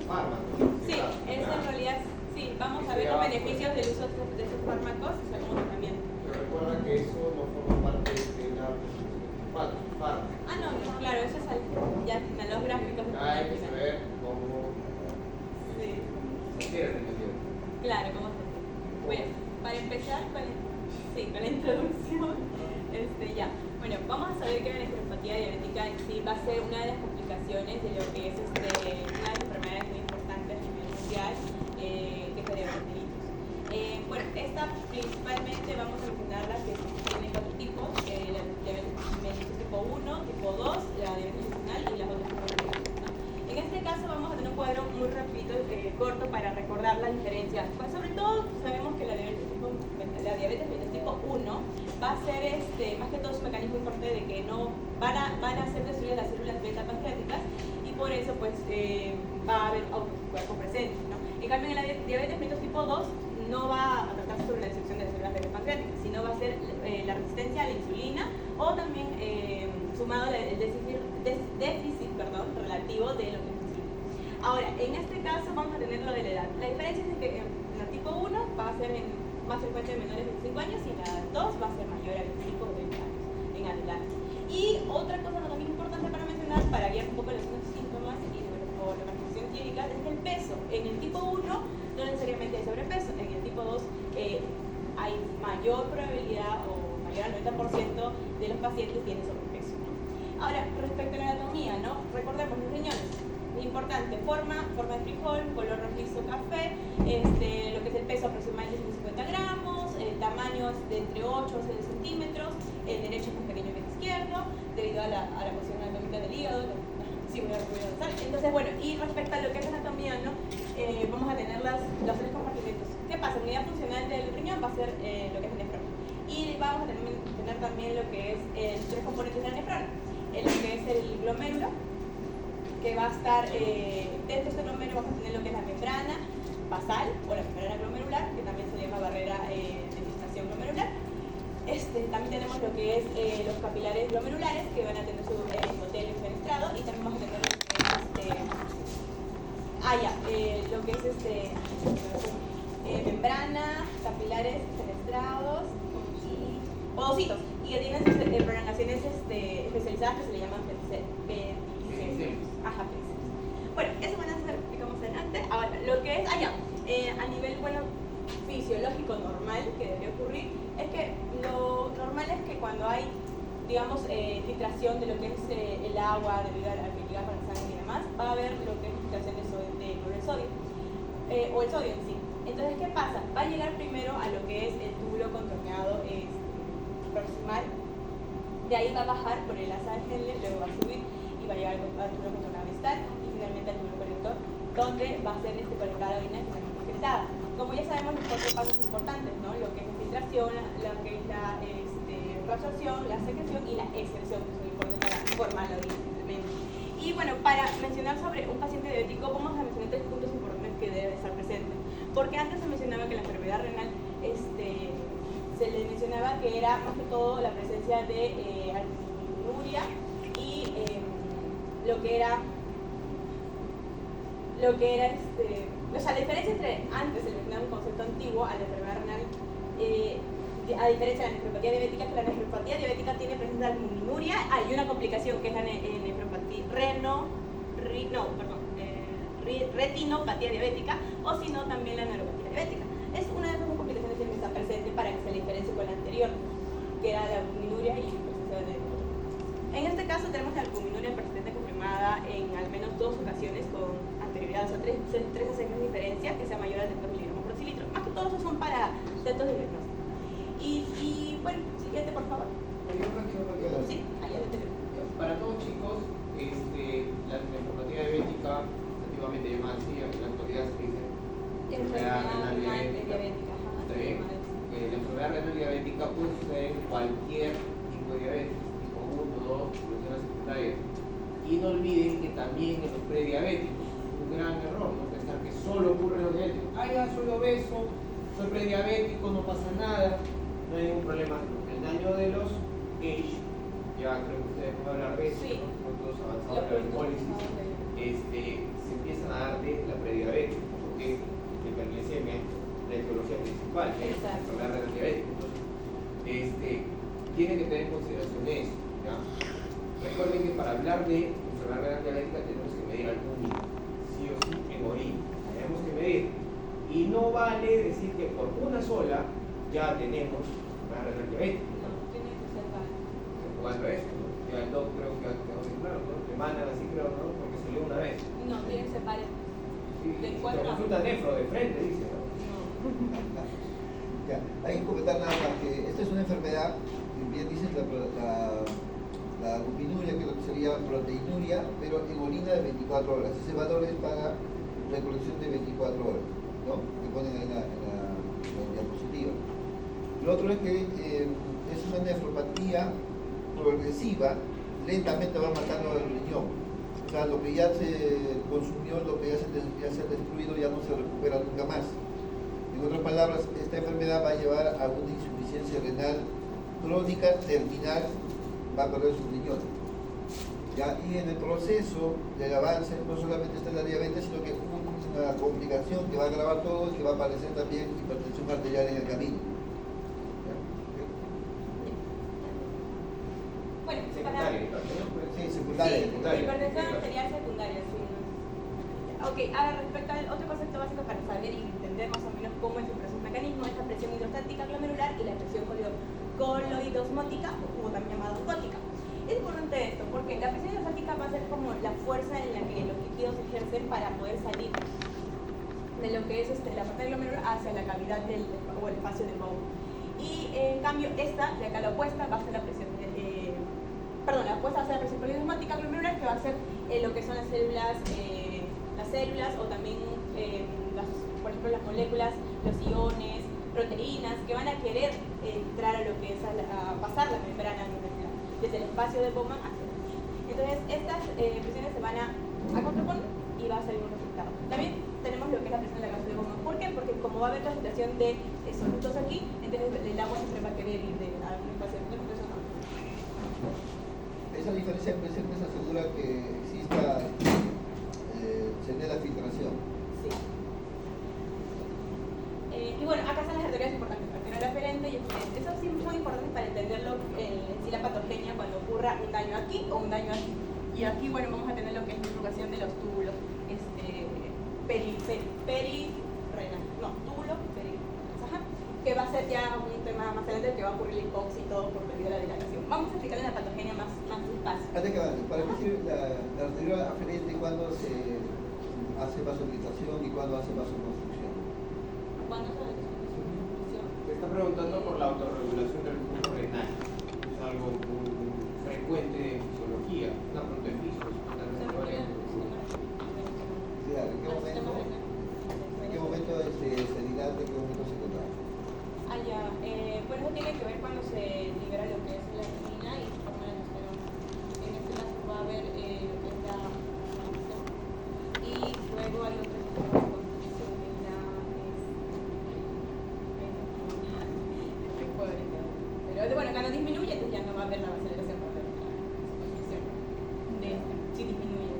fármacos. Sí, es en realidad, sí, vamos a ver los beneficios del uso de esos fármacos como tratamiento. Pero recuerda que eso no forma parte de la fármaco. Ah, no, claro, eso es ya en los gráficos. Hay que saber cómo sí. se quiere remediar. Claro, cómo se hace. Bueno, para empezar con la introducción, ya. Bueno, vamos a saber que la nefropatía diabética en sí va a ser una de las complicaciones de lo que es una de las enfermedades muy importantes a nivel mundial, que es la diabetes mellitus. Bueno, esta principalmente vamos a mencionarla que tiene 4 tipos, la diabetes mellitus tipo 1, tipo 2, la diabetes gestacional y las otras tipos de diabetes, ¿no? En este caso vamos a tener un cuadro muy rapidito, corto para recordar las diferencias. Pues sobre todo sabemos que la diabetes mellitus tipo 1 va a ser más que todo su mecanismo importante de que no van a ser destruidas las células beta pancreáticas y por eso pues va a haber autoanticuerpos presentes, ¿no? En cambio en la diabetes mellitus tipo 2 no va a tratar sobre la destrucción de las células beta pancreáticas, sino va a ser la resistencia a la insulina o también sumado el déficit relativo de lo que es insulina. Ahora, en este caso vamos a tener lo de la edad. La diferencia es que en la tipo 1 va a ser más frecuente en menores de 25 años y la 2 va a ser mayor a 25 o 30 años en adelante. Y otra cosa también importante para mencionar, para guiar un poco los síntomas y la manifestación clínica, es que el peso. En el tipo 1 no necesariamente hay sobrepeso, en el tipo 2 hay mayor probabilidad o mayor al 90% de los pacientes tienen sobrepeso, ¿no? Ahora, respecto a la anatomía, ¿no? Recordemos los riñones. Importante, forma de frijol, color rojizo café, lo que es el peso aproximadamente 150 gramos, el tamaño es de entre 8 a 6 centímetros, el derecho es más pequeño que el izquierdo, debido a la posición anatómica del hígado. Sí, voy a avanzar. Entonces, bueno, y respecto a lo que es anatomía, ¿no? Vamos a tener los 3 compartimentos. ¿Qué pasa? La unidad funcional del riñón va a ser lo que es el nefrón. Y vamos a tener también lo que es los 3 componentes del nefrón, lo que es el glomérulo, que va a estar dentro de este glomérulo vamos a tener lo que es la membrana basal o la membrana glomerular, que también se llama barrera de filtración glomerular. También tenemos lo que es los capilares glomerulares, que van a tener su endotelio fenestrado, y también vamos a tener lo que es membrana, capilares fenestrados y podocitos, y que tienen sus prolongaciones especializadas que se le llaman bueno, eso van a ser explicamos adelante. Ahora, lo que es a nivel fisiológico normal que debería ocurrir es que lo normal es que cuando hay, digamos, filtración de lo que es el agua debido a la que llega con la sangre y demás, va a haber lo que es filtración de sodio o el sodio en sí. Entonces, ¿qué pasa? Va a llegar primero a lo que es el túbulo contorneado proximal, de ahí va a bajar por el asa de Henle, luego va a subir y va a llegar al túbulo contorneado distal y finalmente al túbulo colector, donde va a ser colectada la orina finalmente excretada. Como ya sabemos, los 4 pasos importantes, ¿no? Lo que es la filtración, lo que es la reabsorción, la secreción y la excreción, que son importantes para formar la orina finalmente. Y bueno, para mencionar sobre un paciente diabético, vamos a mencionar 3 puntos importantes que deben estar presentes. Porque antes se mencionaba que la enfermedad renal se le mencionaba que era más que todo la presencia de albuminuria y lo que era o sea, la diferencia entre antes se le mencionaba un concepto antiguo a la enfermedad renal, a diferencia de la nefropatía diabética, que la nefropatía diabética tiene presencia de albuminuria, hay una complicación que es la retinopatía diabética, o si no también la neuropatía diabética. Es una de esas 2 complicaciones que está presente para que se le diferencie con la anterior, que era la albuminuria y la presencia de neuropatía. En este caso tenemos la albuminuria persistente confirmada en al menos 2 ocasiones con anterioridad, o sea, 3 a 6 meses de diferencia, que sea mayor a 30 miligramos por decilitro. Más que todo eso son para datos de diagnóstico. Y bueno, siguiente por favor. Sí, allá de teléfono. Para todos chicos, la nefropatía diabética, antiguamente llamada así, en la actualidad se dice enfermedad renal diabética. Está bien. La enfermedad renal diabética puede suceder en cualquier tipo de diabetes, tipo 1, 2, población secundaria. Y no olviden que también en los prediabéticos, un gran error, ¿no? Pensar que solo ocurre en los diabéticos. Ya soy obeso, soy prediabético, no pasa nada, no hay ningún problema. El daño de los Age, ya creo que ustedes pueden hablar de eso, sí. Puntos avanzados de la hipólisis, se empiezan a dar de la actual, que es la Exacto. enfermedad renal diabética. Entonces, tienen que tener en consideración eso, ¿ya? Recuerden que para hablar de enfermedad renal diabética tenemos que medir albúmina, sí o sí, en orina. Tenemos que medir. Y no vale decir que por una sola ya tenemos enfermedad renal diabética. No, tiene que ser varios. ¿Cuánto es? Ya el doc creo que quedó bien claro, ¿no? Te mandan así, creo, ¿no? Porque salió una vez. No, tiene que ser varios. Sí, De te cuatro. consulta nefro de frente, dice, ¿no? No. Ya, hay que comentar nada más que esta es una enfermedad, bien dices, la albuminuria, que sería proteinuria, pero en orina de 24 horas. Ese valor es para recolección de 24 horas, ¿no? Que ponen ahí en la diapositiva. Lo otro es que es una nefropatía progresiva, lentamente va matando el riñón. O sea, lo que ya se consumió, lo que ya se ha destruido, ya no se recupera nunca más. En otras palabras, esta enfermedad va a llevar a una insuficiencia renal crónica, terminal, va a perder sus riñones. ¿Ya? Y en el proceso del avance, no solamente está la diabetes, sino que una complicación que va a agravar todo y que va a aparecer también hipertensión arterial en el camino. ¿Ya? Bueno, Secundaria, para... ¿no? Sí, secundaria. secundaria. Hipertensión arterial secundaria, sí. Ok, respecto al otro concepto básico para saber y entender más o menos cómo es el proceso mecanismo, es la presión hidrostática glomerular y la presión coloidosmótica, o también llamada osmótica. Es importante esto porque la presión hidrostática va a ser como la fuerza en la que los líquidos ejercen para poder salir de lo que es la parte del glomerular hacia la cavidad o el espacio del bowel. Y en cambio esta, de acá la opuesta, va a ser la presión la opuesta va a ser la presión coloidosmótica glomerular, que va a ser lo que son las células o también por ejemplo las moléculas, los iones, proteínas que van a querer entrar a lo que es a pasar la membrana glomerular desde el espacio de Bowman hacia el tejido. Entonces estas presiones se van a contraponer y va a salir un resultado. También tenemos lo que es la presión de la gasa de Bowman. ¿Por qué? Porque como va a haber concentración de solutos aquí, entonces el agua siempre va a querer ir de algún espacio de presión. Esa diferencia presente se asegura que exista la filtración. Sí. Y bueno, acá están las arterias importantes, arteria referente y excelente. Eso sí es muy importante para entenderlo en sí la patogenia cuando ocurra un daño aquí o un daño aquí. Y aquí, bueno, vamos a tener lo que es la irrugación de los túbulos perirenal. No, túbulos perirenales. Ajá. Que va a ser ya un tema más adelante que va a ocurrir la hipoxia y todo por debido a la dilatación. Vamos a explicarle la patogenia más despacio. Antes que avance, ¿para qué sirve la arteria aferente cuando se hace vasodilatación y cuando hace vasoconstricción? ¿Cuándo se Te está preguntando por la autorregulación del flujo renal. Es algo muy frecuente en fisiología. Una pregunta de fisios. Claro, ¿en qué momento se dilata, en qué momento se contrae? Ah, ya. Pues eso tiene que ver cuando se libera lo que es la insulina y se forma la testosterona. En este caso va a haber lo que es la inflamación. Y luego hay otra condición que es la pero bueno, cuando disminuye, entonces ya no va a haber la aceleración, va a haber la disminución. Sí disminuye.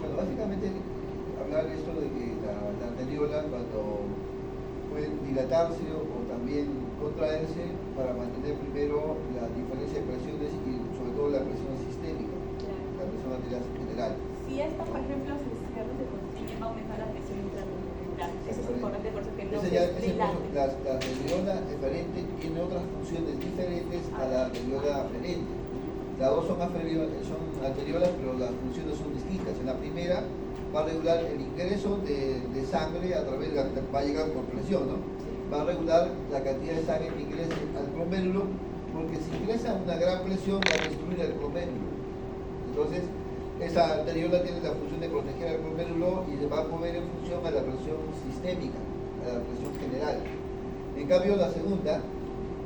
Bueno, básicamente hablar de esto de que la arteriola cuando puede dilatarse o también contraerse para mantener primero la diferencia de presiones y sobre todo la presión sistémica, Claro. la presión arterial general. Si esta, por ejemplo, se cierra de constriñe, va a aumentar la presión intramuscular. Eso es importante por eso que no Ese se ya, ese dilate. la arteriola deferente tiene otras funciones diferentes a la arteriola aferente. Las dos son arteriolas, pero las funciones son distintas. En la primera va a regular el ingreso de sangre a través de va a llegar por presión, ¿no? Va a regular la cantidad de sangre que ingrese al glomérulo, porque si ingresa a una gran presión va a destruir el glomérulo. Entonces, esa arteriola tiene la función de proteger al glomérulo y se va a mover en función a la presión sistémica, a la presión general. En cambio, la segunda,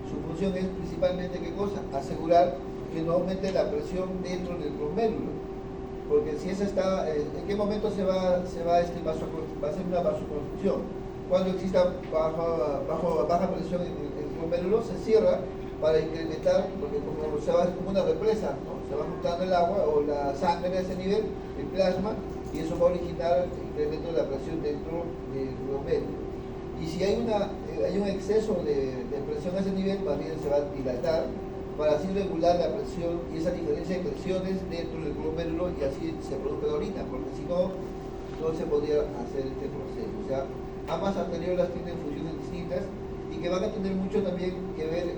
su función es principalmente, ¿qué cosa? Asegurar que no aumente la presión dentro del glomérulo. Porque si esa está, ¿en qué momento se va a hacer una vasoconstricción? Cuando exista baja presión en el glomérulo, se cierra para incrementar, porque como se va como una represa, ¿no? Se va juntando el agua o la sangre a ese nivel, el plasma, y eso va a originar el incremento de la presión dentro del glomérulo. Y si hay un exceso de presión a ese nivel, más bien se va a dilatar para así regular la presión y esa diferencia de presiones dentro del glomérulo y así se produce la orina, porque si no, no se podría hacer este proceso. O sea, ambas arteriolas tienen funciones distintas y que van a tener mucho también que ver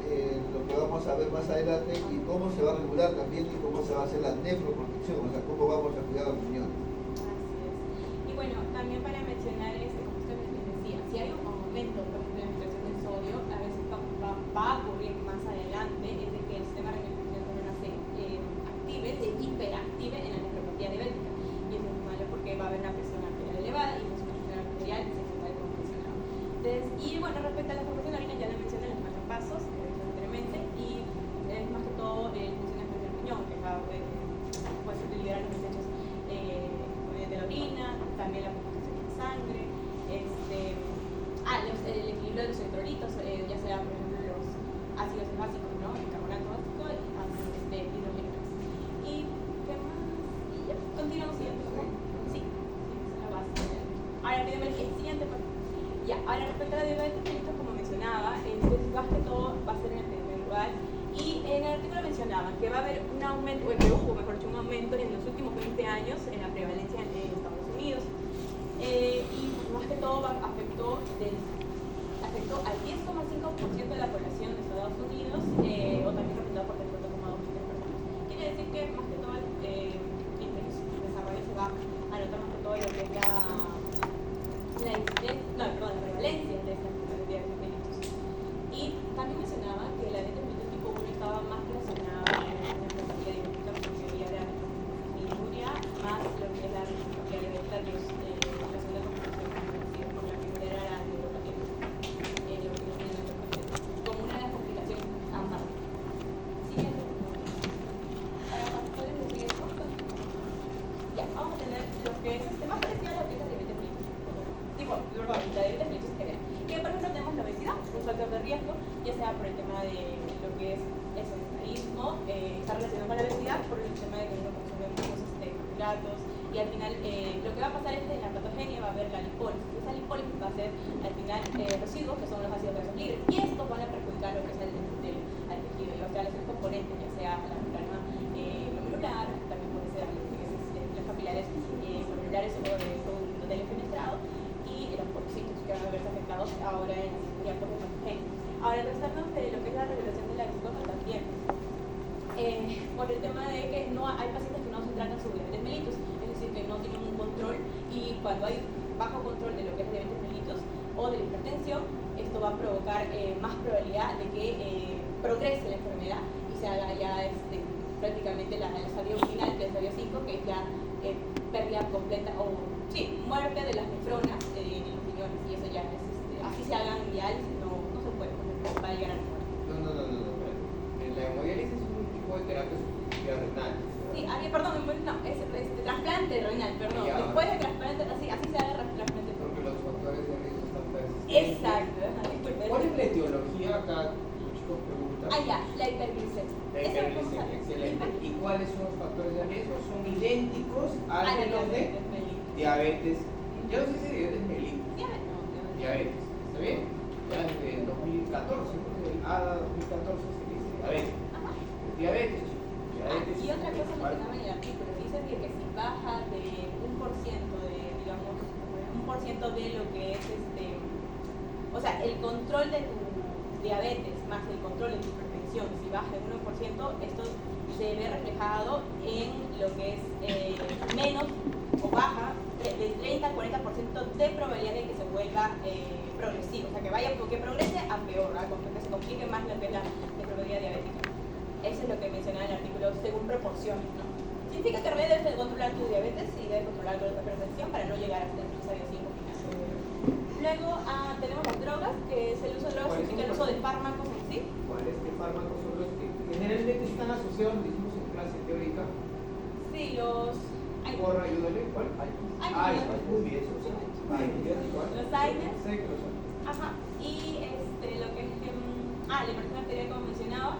lo que vamos a ver más adelante y cómo se va a regular también y cómo se va a hacer la nefroprotección, o sea, cómo vamos a cuidar los riñones. Así es. Y bueno, también para mencionar, como usted les decía, si hay un aumento, por ejemplo, en la expresión del sodio, a veces va a ocurrir más adelante, es de que el sistema renal se active, se hiperactive en la nefropatía diabética. Y eso es malo porque va a haber una presión arterial elevada y esa presión arterial secundaria, como mencionaba. Entonces, y bueno, respecto a la formación de orina, ya lo mencioné en los marcapasos, que lo he dicho anteriormente, y es más que todo el funcionamiento del riñón, que va a puede liberar los desechos de la orina, también la purificación de sangre, el equilibrio de los electrolitos, ya sea por ejemplo los ácidos básicos, ¿no? El carbonato básico y ácidos hidrogénicos. ¿Y qué más? Y ya, continuamos siguiente, ¿no? Sí, esa es la base. Ahora pídeme el siguiente. Ya, ahora respecto a la diabetes mellitus, como mencionaba, más que todo va a ser en el primer lugar. Y en el artículo mencionaban que va a haber un aumento, o que hubo, mejor dicho, un aumento en los últimos 20 años en la prevalencia en Estados Unidos. Y más que todo afectó al 10,5% de la población de Estados Unidos, o también representado por 34,2 millones de personas. Quiere decir que más que todo el desarrollo se va a notar más que todo lo que es la prevalencia de esta enfermedad de mellitus. Y también mencionaba que la diabetes mellitus tipo 1 estaba más relacionada con la nefropatía diabética porque era miluria más lo que es la nefropatía diabética de la segunda complicación, por la primera era la neuropatía, como una de las complicaciones ambas. Siguiente. Para factores de riesgo, ya, vamos a tener lo que es más parecido a lo que es la diabetes mellitus. La diabetes mellitus general. Que por ejemplo tenemos la obesidad, un factor de riesgo, ya sea por el tema de lo que es el sedentarismo, está relacionado con la obesidad por el tema de que uno consume muchos carbohidratos y al final lo que va a pasar es que en la patogenia va a haber la lipólisis. Y esa lipólisis va a ser al final residuos que son los ácidos grasos libres y estos van a perjudicar lo que es el endotelio, al tejido y va a ser componentes, ya sea la membrana glomerular, también puede ser los capilares glomerulares o un endotelio fenestrado y los porocitos que van a verse afectados ahora en la cirugía por hematogenea. Ahora, tratando de lo que es la regulación de la glucosa también, por el tema de que no hay pacientes que no se tratan su diabetes mellitus, es decir, que no tienen un control y cuando hay bajo control de lo que es diabetes mellitus o de la hipertensión, esto va a provocar más probabilidad de que progrese la enfermedad y se haga ya prácticamente el estadio final, que es el estadio 5, que es ya pérdida completa o muerte de las nefronas en los riñones y eso ya es, así se hagan diálisis, no se puede, va a llegar a la muerte. No. La hemodiálisis es un tipo de terapia sustitutiva renal. Sí, perdón, no, es trasplante renal, perdón. Ya. Después de trasplante, así se haga trasplante. Porque los factores de riesgo están persistentes. Exacto, disculpe. ¿Cuál es la etiología acá? Los chicos preguntan. Ya, la hiperglicemia. La hiperglicemia, excelente. ¿Y cuáles son los factores de riesgo? Son idénticos a los de diabetes. Yo no sé si diabetes mellitus. Diabetes. ¿Está bien? Ya desde 2014, ¿no? Del ADA 2014 se dice diabetes. Diabetes, chicos. Diabetes. Y otra cosa mencionaba en el artículo, dice que si baja de 1% de, digamos, 1% de lo que es o sea, el control de tu diabetes más el control de tu hipertensión, si baja de 1%, esto se ve reflejado en lo que es menos o baja del 30 al 40% de probabilidad de que se vuelva progresivo, o sea, que progrese a peor, que se complique más lo que es la nefropatía diabética. Eso es lo que mencionaba en el artículo según proporciones, ¿no? Significa que debes de controlar tu diabetes y debes controlar tu hipertensión para no llegar hasta el estadio 5 final. Luego tenemos las drogas, que es el uso de drogas, significa el uso de fármacos en sí. ¿Cuáles fármacos son los que generalmente están asociados, dijimos en clase teórica? Sí, los... Por ayúdale, ¿cuál? Muy bien, eso. Los AINES. Secos. Ajá. Y lo que es la hipertensión arterial, como mencionaba.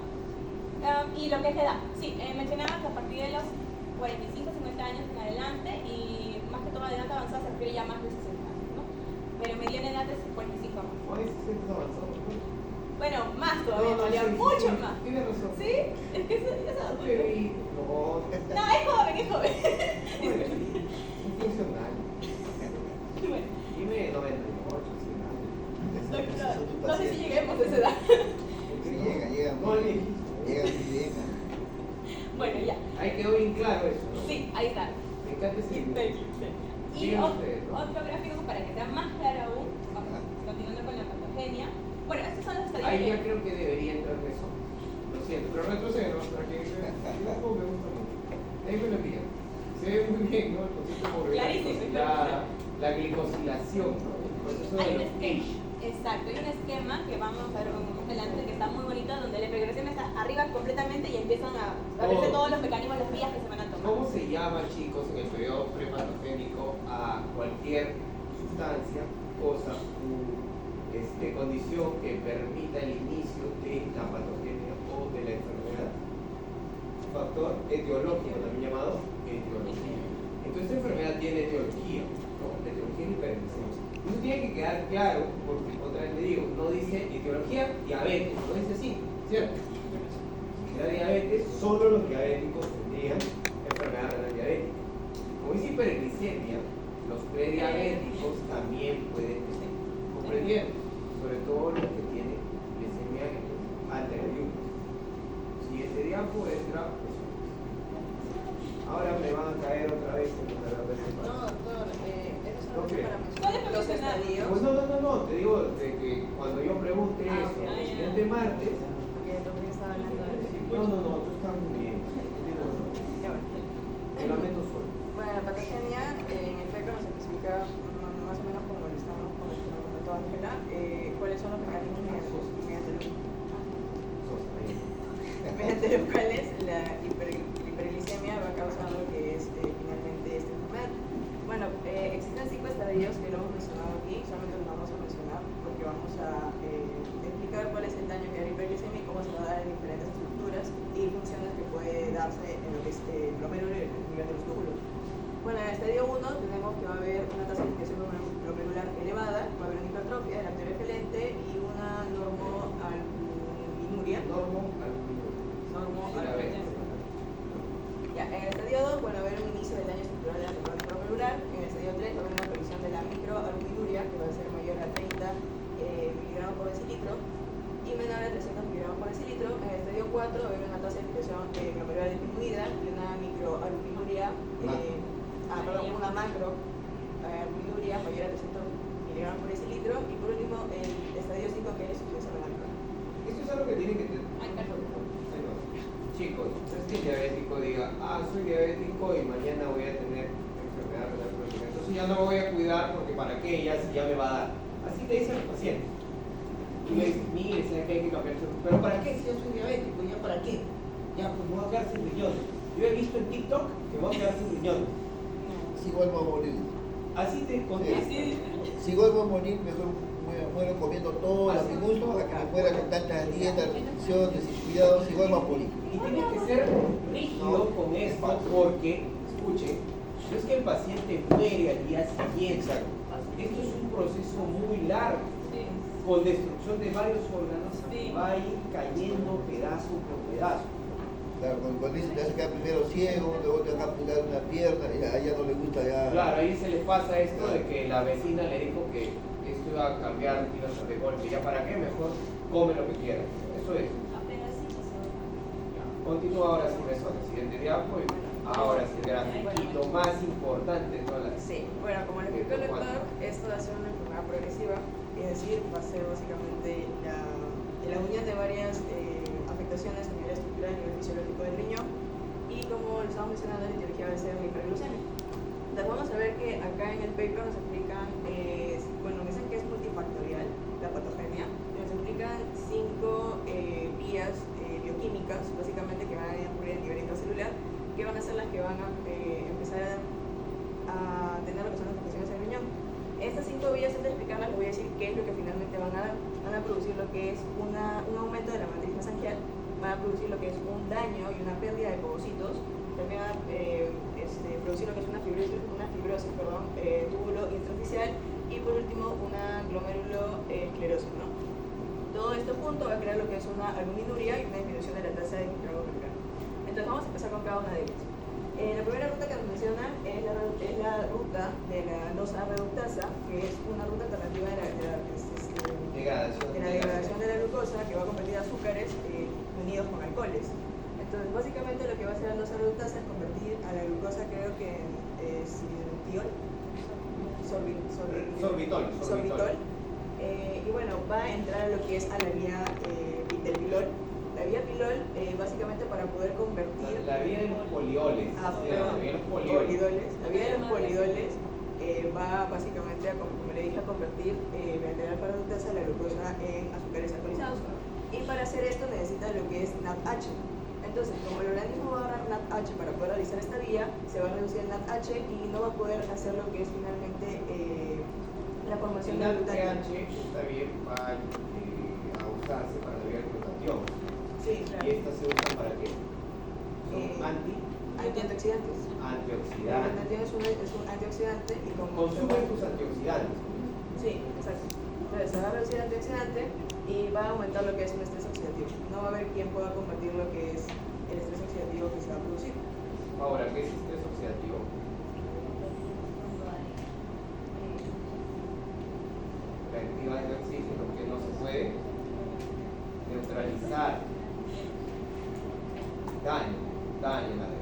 Y lo que es la edad. Sí, mencionaba que a partir de los 45, 50 años en adelante y más que todo de edad avanzada se refiere ya más de 60 años, ¿no? Pero mediana edad es 45 años. sientes avanzado. Bueno, más todavía, No, María, sí, mucho sí, más. Tienes razón. ¿Sí? Es que eso ya se da cuenta. No, No, es joven, es joven. es funcional. Bueno, Dime 98, sí, no sé si lleguemos a esa edad. Sí, llegan No, muy el bien. viejito. Llegan muy bien. Bueno, ya. Ahí quedó bien claro eso, ¿no? Sí, ahí está. Me encanta ese dibujo. Y Sigan ustedes, ¿no? otro gráfico para que sea más claro aún, vamos, continuando con la patogenia. Bueno, estos son los estadios Ahí ya de... creo que debería entrar eso. Lo siento, pero retrocedo para que el dibujo me gusta mucho. Ahí me lo envían. Se ve muy bien, ¿no? El concepto de Clarísimo, la glicosilación, ¿no? El proceso Hay de un los esquema, age. exacto, hay un esquema que vamos a ver más adelante que está muy bonito, donde la hiperglicemia está arriba completamente y empiezan a verse todos los mecanismos, las vías que se van a tomar. ¿Cómo se llama, chicos, en el periodo prepatogénico a cualquier sustancia, cosa u condición que permita el inicio de la patogenia o de la enfermedad? Factor etiológico, también llamado etiología. Entonces, esta enfermedad tiene etiología, ¿no? La etiología es hiperglicemia. Eso tiene que quedar claro, porque otra vez le digo, no dice etiología diabetes, no dice así, ¿cierto? Si da diabetes, solo los diabéticos tendrían enfermedad renal diabética. Como dice hiperglicemia, los prediabéticos también pueden tener, comprendiendo, sobre todo los que tienen glicemia alta en el yugo. Siguiente diapo entra. Ahora me van a caer otra vez en la No, doctor, eso es Ok. ¿Cuál es para los los estadios. Pues no, te digo de que cuando yo pregunte Ah, eso, ok. el siguiente martes, Porque el doctor estaba hablando de eso. no, tú estás muy bien. Ya bueno. Te lamento solo. Bueno, la patogenia en efecto nos especifica más o menos como lo estamos comentando Ángela, cuáles son los mecanismos mediante los cuales la hiperglicemia va causando que es finalmente esta enfermedad. Bueno, existen 5 estadios que lo hemos mencionado aquí, solamente los vamos a mencionar porque vamos a explicar cuál es el daño que hay la hiperglicemia y cómo se va a dar en diferentes estructuras y funciones que puede darse en lo que es el glomérulo y el nivel de los túbulos. Bueno, en el estadio 1 tenemos que va a haber una tasa de inflamación glomerular elevada, va a haber una hipertrofia de la arteria efelente y una normoalbuminuria. Ya, en el estadio 2 van a haber un inicio del daño estructural de la membrana glomerular. En el estadio 3 va a haber una aparición de la microalbuminuria, que va a ser mayor a 30 miligramos por decilitro y menor a 300 miligramos por decilitro. En el estadio 4 va a haber una tasa de infiltración glomerular disminuida y una microalbuminuria, una macroalbuminuria mayor a 300 miligramos por decilitro. Y por último, el estadio 5, que es insuficiencia renal crónica. Esto es algo que tienen que tener. Ay, perdón. Chicos, no es que el diabético diga, soy diabético y mañana voy a tener enfermedad renal crónica. Entonces ya no me voy a cuidar porque para qué, ya me va a dar. Así te dicen los pacientes. Y le dicen, mire, ¿sabe que hay que cambiar su... ¿Pero para qué si yo soy diabético? ¿Ya para qué? Ya, pues me voy a quedar sin riñón. Yo he visto en TikTok que me voy a quedar sin riñón. Si vuelvo a morir. Así te contestan. Sí. Si vuelvo a morir, mejor muero comiendo todo a mi gusto, a que me muera con tantas dietas, restricciones y cuidados, y vuelvo a morir. Y tienes que ser rígido con esto porque, escuchen, no es que el paciente muere al día siguiente. Esto es un proceso muy largo, Sí. con destrucción de varios órganos, Sí. va a ir cayendo pedazo por pedazo. Claro, cuando dicen que se queda primero ciego, luego te van a amputar una pierna, y a ella no le gusta ya. Claro, ahí se les pasa esto de que la vecina le dijo que esto iba a cambiar de golpe. ¿Ya para qué? Mejor come lo que quieras. Eso es. Ya. Continúa ahora sí, Mesón, el siguiente diapo y ahora sí, gracias. Y lo más importante de todas las... Sí, bueno, como le explicó el doctor, esto va a ser una enfermedad progresiva, es decir, va a ser básicamente la unión de varias afectaciones a nivel estructural, a nivel fisiológico del riñón, y como lo estamos mencionando, la etiología va a ser la hiperglucemia. Entonces vamos a ver que acá en el paper nos explican, dicen que es multifactorial la patogenia, nos explican 5 vías bioquímicas, básicamente, que van a ocurrir a nivel intracelular, que van a ser las que van a empezar a tener lo que son las afectaciones del riñón. Estas 5 vías, antes de explicarlas, les voy a decir qué es lo que finalmente van a dar. Van a producir lo que es un aumento de la matriz mesangial, van a producir lo que es un daño y una pérdida de povocitos, también van a producir lo que es una fibrosis túbulo intersticial y por último una glomérulo esclerosis, ¿no? conjunto va a crear lo que es una albuminuria y una disminución de la tasa de nitrato molecular. Entonces vamos a empezar con cada una de ellas. La primera ruta que nos mencionan es la ruta de la 2A reductasa, que es una ruta alternativa de la degradación de la glucosa, que va a convertir azúcares unidos con alcoholes. Entonces básicamente lo que va a hacer la 2A reductasa es convertir a la glucosa, creo que en sorbitol. Y bueno, va a entrar a lo que es a la vía del pilol. La vía pilol, básicamente para poder convertir... La vía de los polioles. La vía de los polidoles va básicamente, como le dije, a convertir mediante la reductasa la glucosa en azúcares alcoholizados. Y para hacer esto necesita lo que es NADH. Entonces, como el organismo va a agarrar NADH para poder realizar esta vía, se va a reducir el NADH y no va a poder hacer lo que es finalmente la formación de glutatión. NADH está bien para usarse para la vía de glutatión. Sí, claro. ¿Y estas se usan para qué? Son antioxidantes. Antioxidantes. Es un antioxidante y como... Consumen tus antioxidantes. Sí, exacto. Entonces se va a reducir el antioxidante y va a aumentar lo que es un estrés oxidativo. No va a haber quien pueda combatir lo que es el estrés oxidativo que se va a producir. Ahora, ¿qué es estrés oxidativo? Reactiva el oxígeno que no se puede neutralizar. Daño la de.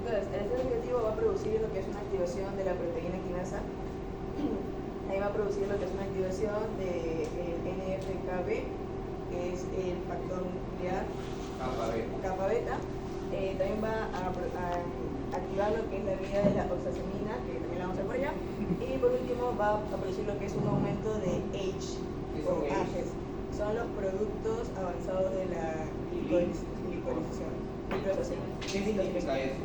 Entonces, el estrés oxidativo va a producir lo que es una activación de la proteína quinasa. Ahí va a producir lo que es una activación del NF-κB, que es el factor nuclear kappa beta. También va a activar lo que es la vía de la oxazamina, que también la vamos a ver por allá. Y por último va a producir lo que es un aumento de H o AGEs. Son los productos avanzados de la glicolización. ¿Qué significa eso?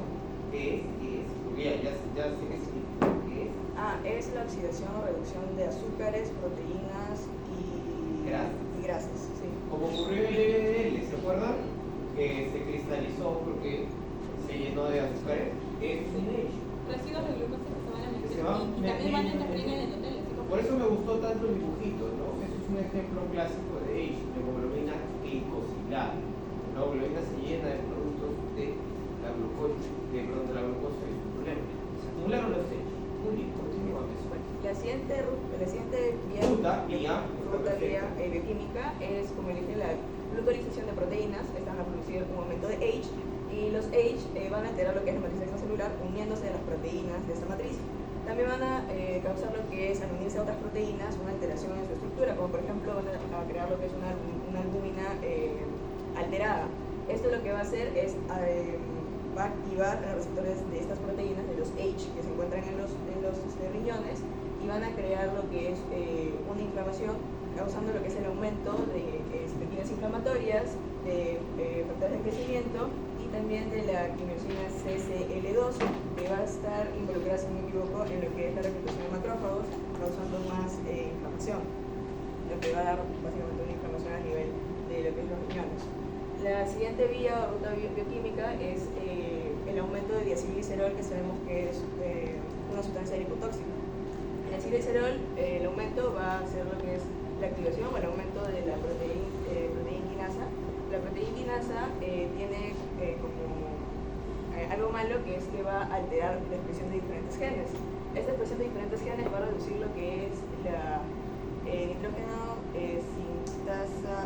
¿Qué es? Porque ya sé qué significa. ¿Qué es? Es la oxidación o reducción de azúcares, proteínas y grasas. Sí. Como ocurrió en el LDL, ¿se acuerdan? Que se cristalizó porque se llenó de azúcares. Es un H. Residuos de glucosa que se van a meter. Que se van y también van a metiendo. interferir en el endotelio. Por eso me gustó tanto el dibujito, ¿no? Ese es un ejemplo clásico de H, de hemoglobina glicosilada. La hemoglobina se llena de productos de la glucosa, de la glucosa y su problema. Se acumularon los H. Muy bien, continuamos. La siguiente Ruta vía bioquímica es, como dije, la glucolización de proteínas. Estas van a producir un aumento de H y los H van a alterar lo que es la matriz extracelular uniéndose a las proteínas de esta matriz. También van a causar lo que es, al unirse a otras proteínas, una alteración en su estructura, como por ejemplo van a crear lo que es una albúmina alterada. Esto lo que va a hacer es va a activar los receptores de estas proteínas, de los H que se encuentran en los riñones, y van a crear lo que es una inflamación, causando lo que es el aumento de citoquinas inflamatorias, de factores de crecimiento y también de la quimiosina CCL2, que va a estar involucrada, si no me equivoco, en lo que es la reclutación de macrófagos, causando más inflamación, lo que va a dar básicamente una inflamación a nivel de lo que es los riñones. La siguiente vía o ruta bioquímica es el aumento de diacilglicerol, que sabemos que es una sustancia lipotóxica. En el diacilglicerol, el aumento va a ser lo que es la activación o el aumento de la proteína quinasa. La proteína quinasa tiene como algo malo, que es que va a alterar la expresión de diferentes genes. Esta expresión de diferentes genes va a reducir lo que es la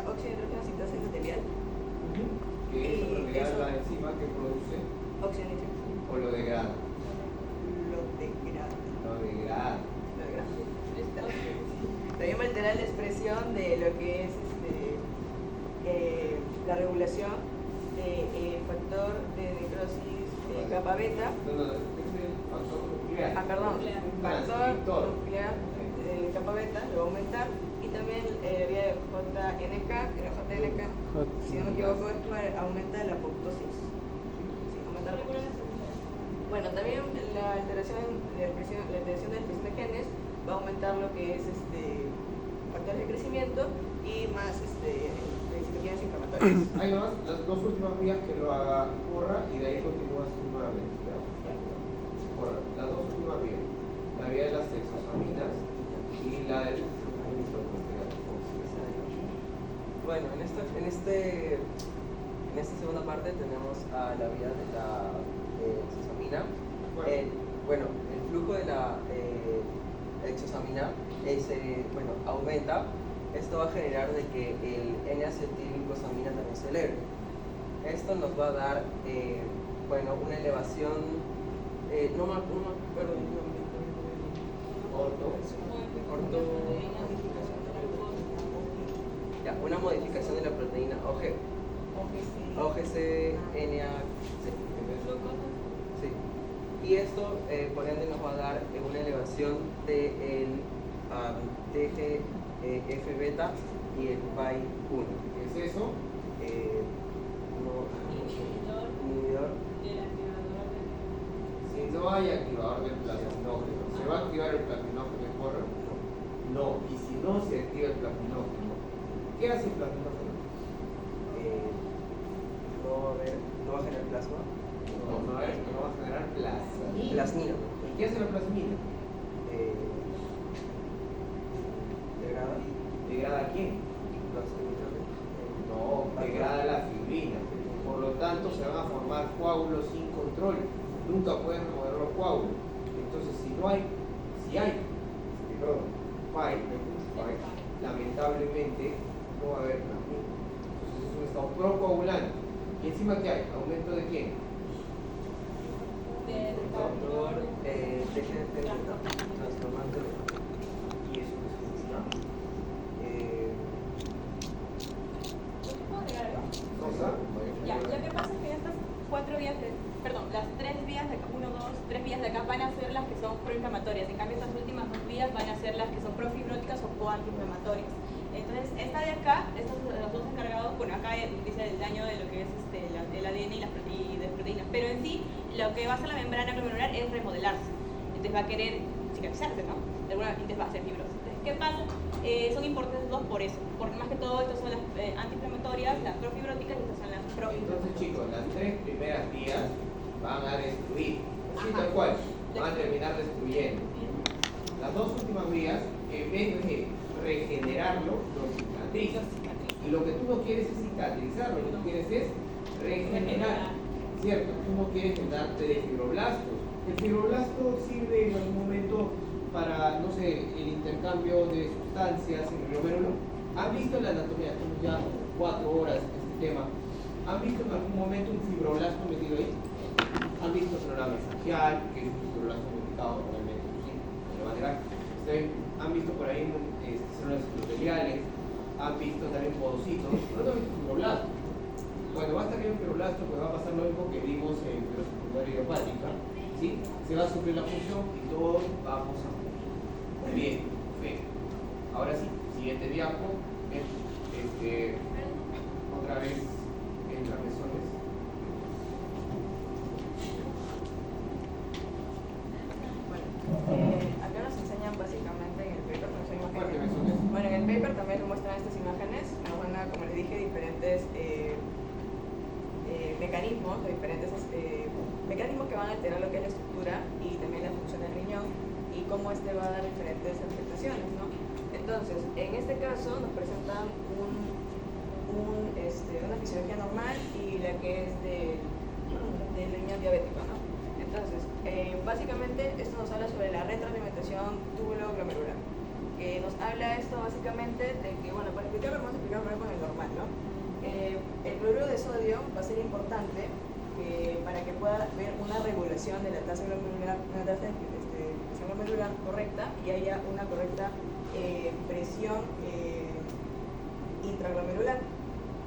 óxido de nitrógeno sintasa endotelial. Que es la enzima que produce óxido de nitrógeno. o lo degrada. Lo degrada. También va a alterar la expresión de lo que es la regulación del factor de necrosis kappa beta. Factor nuclear. Factor nuclear kappa beta lo va a aumentar. Y también vía JNK, si no me equivoco, esto aumenta la apoptosis. Bueno, también la alteración de la expresión de genes va a aumentar lo que es factores de crecimiento y más citoquinas inflamatorias. Hay nomás las dos últimas vías que lo haga Corra y de ahí continúas nuevamente. Corra, las dos últimas vías. La vía de las exosaminas y la del Bueno, en esta segunda parte tenemos a la vía de la exosamina. El flujo de la exosamina aumenta. Esto va a generar de que el N-acetilglucosamina también se eleve. Esto nos va a dar una elevación, no me acuerdo el nombre. Una modificación de la proteína OGC-NAC. Sí. Y esto, por ende, nos va a dar una elevación del TGF-beta y el PAI-1. ¿Qué es eso? Inhibidor. Si no hay activador del plasminógeno, ¿se va a activar el plasminógeno en porro? No. Y si no se activa el plasminógeno, ¿qué hace el plasminógeno? No va a generar plasma. No va a generar plasmina. Plasmina. ¿Y qué hace la plasmina? ¿Degrada a quién? No, degrada la fibrina. Por lo tanto, se van a formar coágulos sin control. Nunca pueden remover los coágulos. Entonces, si hay PAI, lamentablemente no va a haber plasmina. Entonces, es un estado procoagulante. ¿Y encima qué hay? ¿Aumento de quién? Transformante. ¿Y eso qué significa? ¿Cosa? Ya, lo que pasa es que estas las 3 vías de acá, 3 vías de acá van a ser las que son proinflamatorias. En cambio, estas últimas 2 vías van a ser las que son profibróticas o coantiinflamatorias. Entonces, esta de acá, estos los dos encargados, acá dice el daño de lo que es el ADN y las proteínas, pero en sí, lo que va a hacer la membrana glomerular es remodelarse. Entonces va a querer cicatrizarse, ¿no? Entonces va a ser fibrosa. Entonces, ¿qué pasa? Son importantes dos por eso, porque más que todo estas son las antiinflamatorias, las profibróticas y estas son las proinflamatorias. Entonces, chicos, las 3 primeras vías van a destruir, así tal cual, van a terminar destruyendo. Las 2 últimas vías, en vez de regenerarlo, lo cicatrizan. Y lo que tú no quieres es cicatrizar, lo que tú quieres es regenerar, ¿cierto? Tú no quieres llenarte de fibroblastos. El fibroblasto sirve en algún momento para, no sé, el intercambio de sustancias en el glomérulo. ¿Han visto la anatomía? Estamos ya 4 horas en este tema. ¿Han visto en algún momento un fibroblasto metido ahí? ¿Han visto flora mesangial, que es un fibroblasto modificado realmente? Sí, de manera. ¿Han visto por ahí células endoteliales? ¿Han visto también podocitos? No han visto fibroblasto. Bueno, basta que haya un fibroblasto, pues va a pasar lo mismo que vimos en fibrosis idiopática, ¿sí? Se va a suplir la función y todos vamos a morir. Muy bien, perfecto. Ahora sí, siguiente diapo. Otra vez en las mesones. Acá nos enseñan básicamente en el paper, Fuerte, mesones. bueno, en el paper también nos muestran estas imágenes, nos van a, como les dije, diferentes mecanismos que van a alterar lo que es la estructura y también la función del riñón y cómo este va a dar diferentes afectaciones, ¿no? Entonces, en este caso nos presentan una fisiología normal y la que es del riñón diabético, ¿no? Entonces, básicamente esto nos habla sobre la retroalimentación túbulo-glomerular. Nos habla esto básicamente de que, bueno, para explicarlo vamos a explicarlo primero con el normal, ¿no? El cloruro de sodio va a ser importante para que pueda haber una regulación de la tasa glomerular, correcta y haya una correcta presión intraglomerular.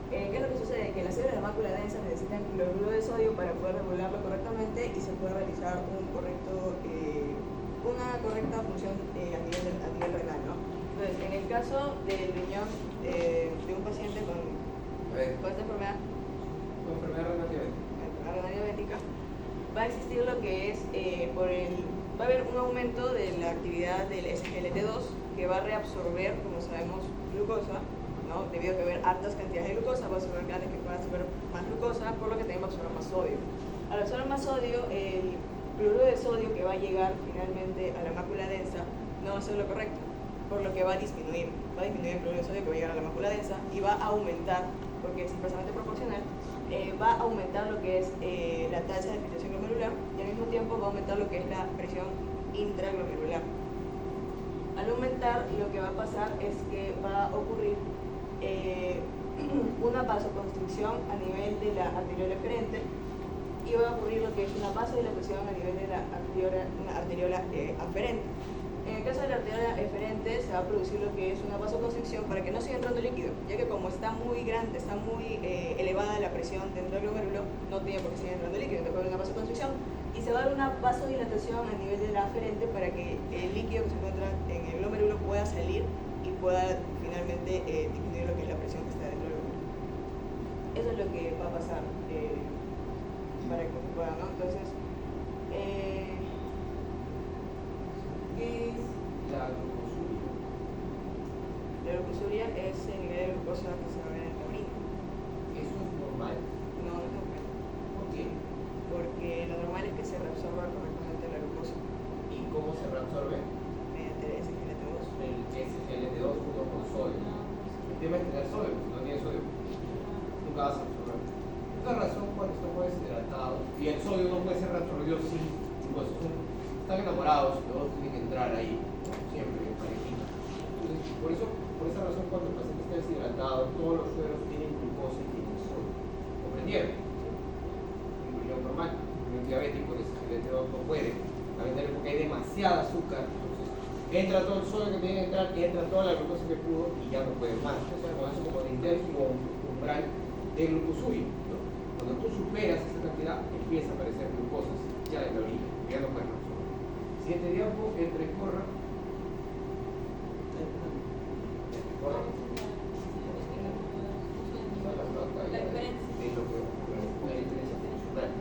¿Qué es lo que sucede? Que las células de la mácula densa necesitan cloruro de sodio para poder regularlo correctamente y se puede realizar una correcta función a nivel renal, ¿no? Entonces, en el caso del riñón de un paciente con esta enfermedad, Con enfermedad renal diabética, va a existir lo que es, va a haber un aumento de la actividad del SGLT2 que va a reabsorber, como sabemos, glucosa, ¿no? Debido a que va a haber altas cantidades de glucosa, va a absorber grandes que van a absorber más glucosa, por lo que también va a absorber más sodio. Al absorber más sodio, el cloruro de sodio que va a llegar finalmente a la mácula densa no va a ser lo correcto. por lo que va a disminuir el cloruro de sodio que va a llegar a la mácula densa y va a aumentar, porque es inversamente proporcional, va a aumentar lo que es la tasa de filtración glomerular y al mismo tiempo va a aumentar lo que es la presión intraglomerular. Al aumentar, lo que va a pasar es que va a ocurrir una vasoconstricción a nivel de la arteriola eferente y va a ocurrir lo que es una vasodilatación a nivel de la arteriola aferente. En el caso de la arteriola eferente se va a producir lo que es una vasoconstricción para que no siga entrando líquido, ya que como está muy grande, está muy elevada la presión dentro del glomérulo, no tiene por qué seguir entrando líquido, entonces va a haber una vasoconstricción y se va a dar una vasodilatación a nivel de la aferente para que el líquido que se encuentra en el glomérulo pueda salir y pueda finalmente disminuir lo que es la presión que está dentro del glomérulo. Eso es lo que va a pasar para que se pueda, ¿no? Entonces, ¿qué es la glucosuria? la glucosuria es el nivel de glucosa que se va a ver en la orina. ¿Eso es normal? No, no es normal, ¿Por qué? porque lo normal es que se reabsorba correctamente la glucosa ¿Y cómo se reabsorbe? mediante el SGLT2. El SGLT2 junto con sodio. El tema es tener sodio, si no tienes sodio, nunca vas a absorber. Es la razón cuando estamos deshidratados y el sodio no puede ser reabsorbido sin glucosa. Están enamorados, los dos tienen que entrar ahí, ¿no? Siempre, en parejita. Entonces, por esa razón, cuando el paciente está deshidratado, todos los sueros tienen glucosa y tienen sodio. ¿Comprendieron? Un riñón normal, un riñón diabético, el SGLT2 no puede, lamentablemente porque hay demasiada azúcar. Entonces, entra todo el sodio que tiene que entrar y entra toda la glucosa que pudo y ya no puede más. Entonces, se conoce como el intensimo umbral de glucosuria, ¿no? Cuando tú superas esta cantidad, empieza a aparecer glucosas ya en la orina, ya no puedes más. Siguiente diapo, entre corra.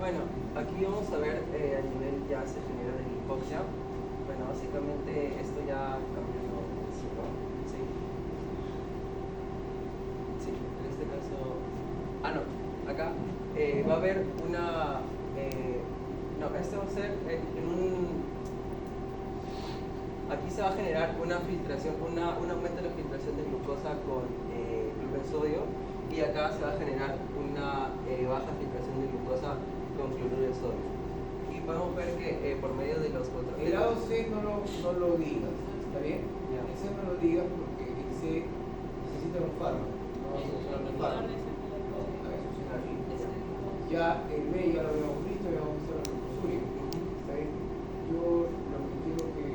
Bueno, aquí vamos a ver a nivel ya se genera de hipoxia. Bueno, básicamente esto ya cambió, ¿no? Sí. Sí, en este caso. No, acá va a haber una. No, este va a ser en un. Aquí se va a generar una filtración, un aumento de la filtración de glucosa con sodio y acá se va a generar una baja filtración de glucosa con cloruro de sodio. Y podemos ver que por medio de los contrastes. El lado C no lo digas, ¿está bien? Ya. El C no lo digas porque el C necesita un fármaco, no va a funcionar un fármaco. No, a ver, funciona así. Ya el B ya lo habíamos visto, ya vamos a ver la glucosuria. ¿Está bien? Yo lo que quiero que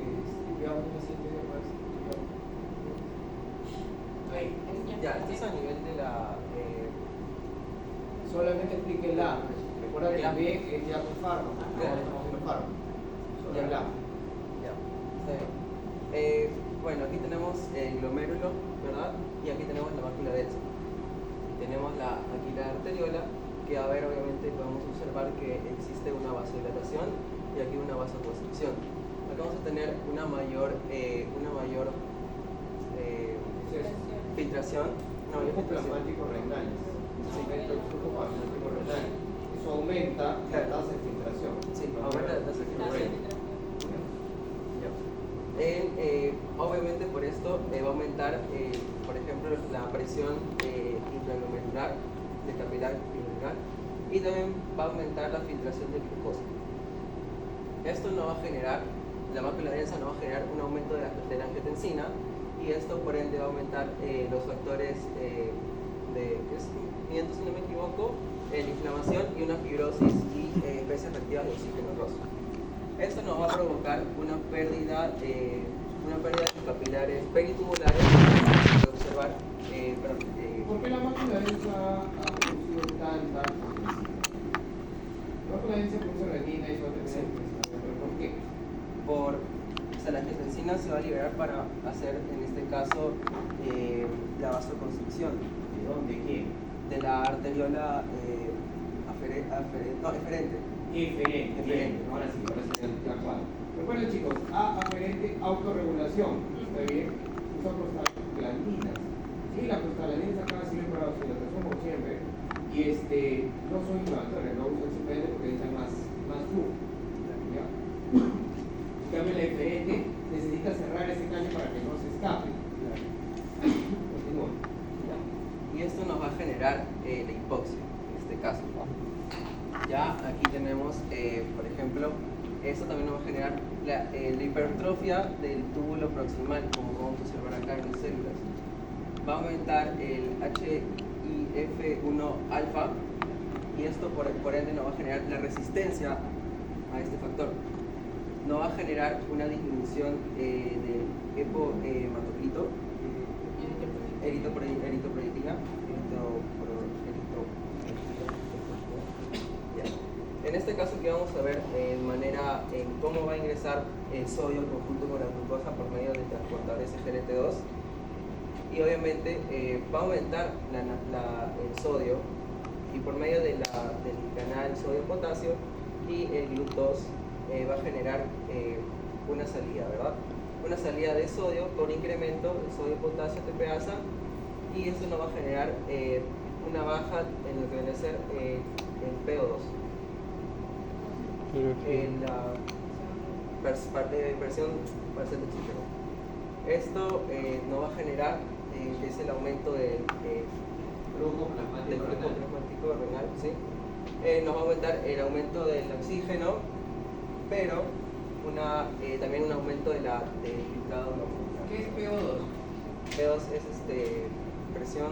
veamos una siguiente diapositiva. Ahí. Ya, esto es a nivel de la. Solamente explique el A. Recuerda que el B es ya con fármaco. No, Claro. estamos haciendo fármaco. Solo el A. Ya, está bien. Bueno, aquí tenemos el glomérulo, ¿verdad? Y aquí tenemos la mácula densa. Tenemos aquí la arteriola, que a ver, obviamente podemos observar que existe una vasodilatación y aquí una vasoconstricción. Acá vamos a tener una mayor filtración, una mayor Flujo filtración. plasmático renal. Sí. Aumenta el flujo plasmático renal. Eso aumenta la tasa de filtración. Sí, aumenta la tasa de filtración. Ya. Obviamente por esto va a aumentar, por ejemplo, la presión intraglomerular, de capilar glomerular, y también va a aumentar la filtración de glucosa. Esto no va a generar, la mácula densa no va a generar un aumento de la angiotensina, y esto por ende va a aumentar los factores de crecimiento, si no me equivoco, la inflamación y una fibrosis y especies reactivas de oxígeno rosa. Esto nos va a provocar una pérdida de capilares peritubulares, que se puede observar. ¿Por qué la mácula densa ha producido tanta angiotensina? La mácula densa produce renina y eso va a terminar en crecimiento, pero ¿por qué? La angiotensina se va a liberar para hacer, en este caso, la vasoconstricción. ¿De dónde? ¿Quién? De la arteriola eferente. Eferente. Ahora sí, ya cuadro. Recuerden chicos, A aferente, autorregulación. ¿Está bien? Usa prostaglandinas. Sí, la prostaglandina acá sirve para la vasodilatación como siempre. Y no son inhibitorias, no usan simplemente porque necesitan más flujo. ¿Ya? En cambio, la eferente necesita cerrar ese caño para que no se escape. escape. Continúa. Y esto nos va a generar la hipoxia, en este caso. Ya aquí tenemos, por ejemplo, esto también nos va a generar la hipertrofia del túbulo proximal, como vamos a observar acá en las células. Va a aumentar el HIF1 alfa y esto por ende nos va a generar la resistencia a este factor. Nos va a generar una disminución del hematocrito, eritropoyetina. En este caso que vamos a ver en cómo va a ingresar el sodio conjunto con la glucosa por medio del transportador SGLT2 y obviamente va a aumentar el sodio y por medio del canal sodio-potasio y el GLUT2 va a generar una salida, ¿verdad? Una salida de sodio con incremento de sodio-potasio TPasa y eso nos va a generar una baja en lo que viene a ser el PO2. En la presión parcial de oxígeno. Esto nos va a generar que es el aumento del Flujo plasmático renal, ¿sí? Nos va a aumentar el aumento del oxígeno, pero también un aumento del filtrado no. ¿Qué es PO2? PO2 es presión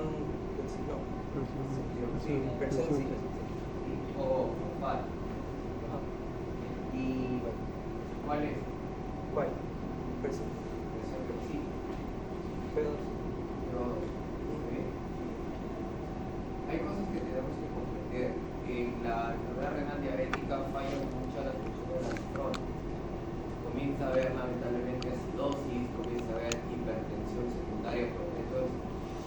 de oxígeno. Presión de oxígeno. O FAD. Y bueno, ¿Cuál es? ¿cuál? Presión. Presión de oxígeno. PO2. Hay cosas que tenemos que comprender. En la enfermedad renal diabética fallan mucho las funciones de la nefrona. Comienza a haber lamentablemente acidosis, comienza a haber hipertensión secundaria por ejemplo del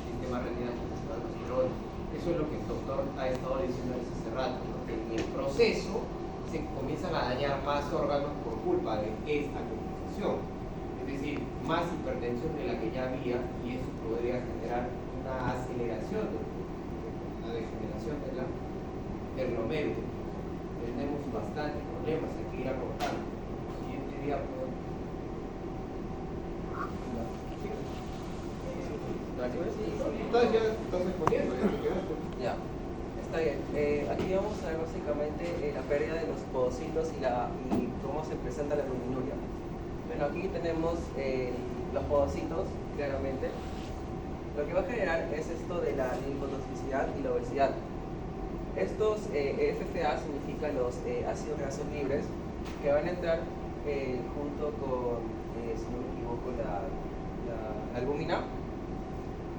sistema renal colesterol. Eso es lo que el doctor ha estado diciendo hace rato, ¿no? Que en el proceso se comienzan a dañar más órganos por culpa de esta complicación. Es decir, más hipertensión de la que ya había y eso podría generar una aceleración de la degeneración del glomérulo. Tenemos bastantes problemas, hay que ir acortando. Siguiente día, entonces ya estás exponiendo, ya te quedaste. Ya, está bien. Aquí vamos a ver básicamente la pérdida de los podocitos y cómo se presenta la albuminuria. Bueno, aquí tenemos los podocitos, claramente. Lo que va a generar es esto de la linfotoxicidad y la obesidad. Estos FFA significan los ácidos grasos libres que van a entrar junto con, si no me equivoco, la albúmina.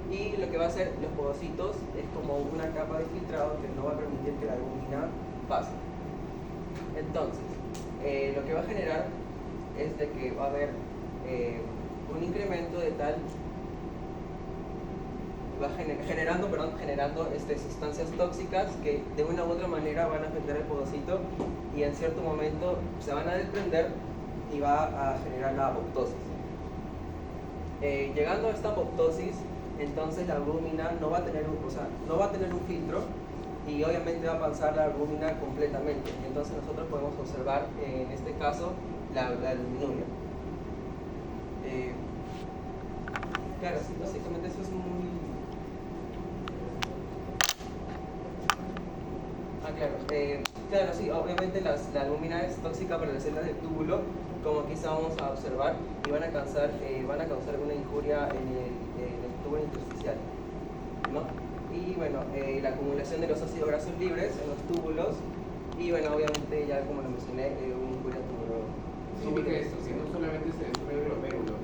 Y lo que va a hacer los podocitos es como una capa de filtrado que no va a permitir que la albúmina pase. Entonces, lo que va a generar es de que va a haber un incremento de tal, va generando sustancias tóxicas que de una u otra manera van a afectar el podocito y en cierto momento se van a desprender y va a generar la apoptosis. Llegando a esta apoptosis, entonces la albúmina no va a tener un filtro y obviamente va a pasar la albúmina completamente. Entonces nosotros podemos observar en este caso la albuminuria. Claro, sí, básicamente eso es muy... claro, sí, obviamente la albúmina es tóxica para las células del túbulo, como quizá vamos a observar, y van a causar una injuria en el túbulo intersticial, ¿no? Y bueno, la acumulación de los ácidos grasos libres en los túbulos, y bueno, obviamente ya como lo mencioné, una injuria tubular. Significa esto, que no solamente se destruye el glomérulo,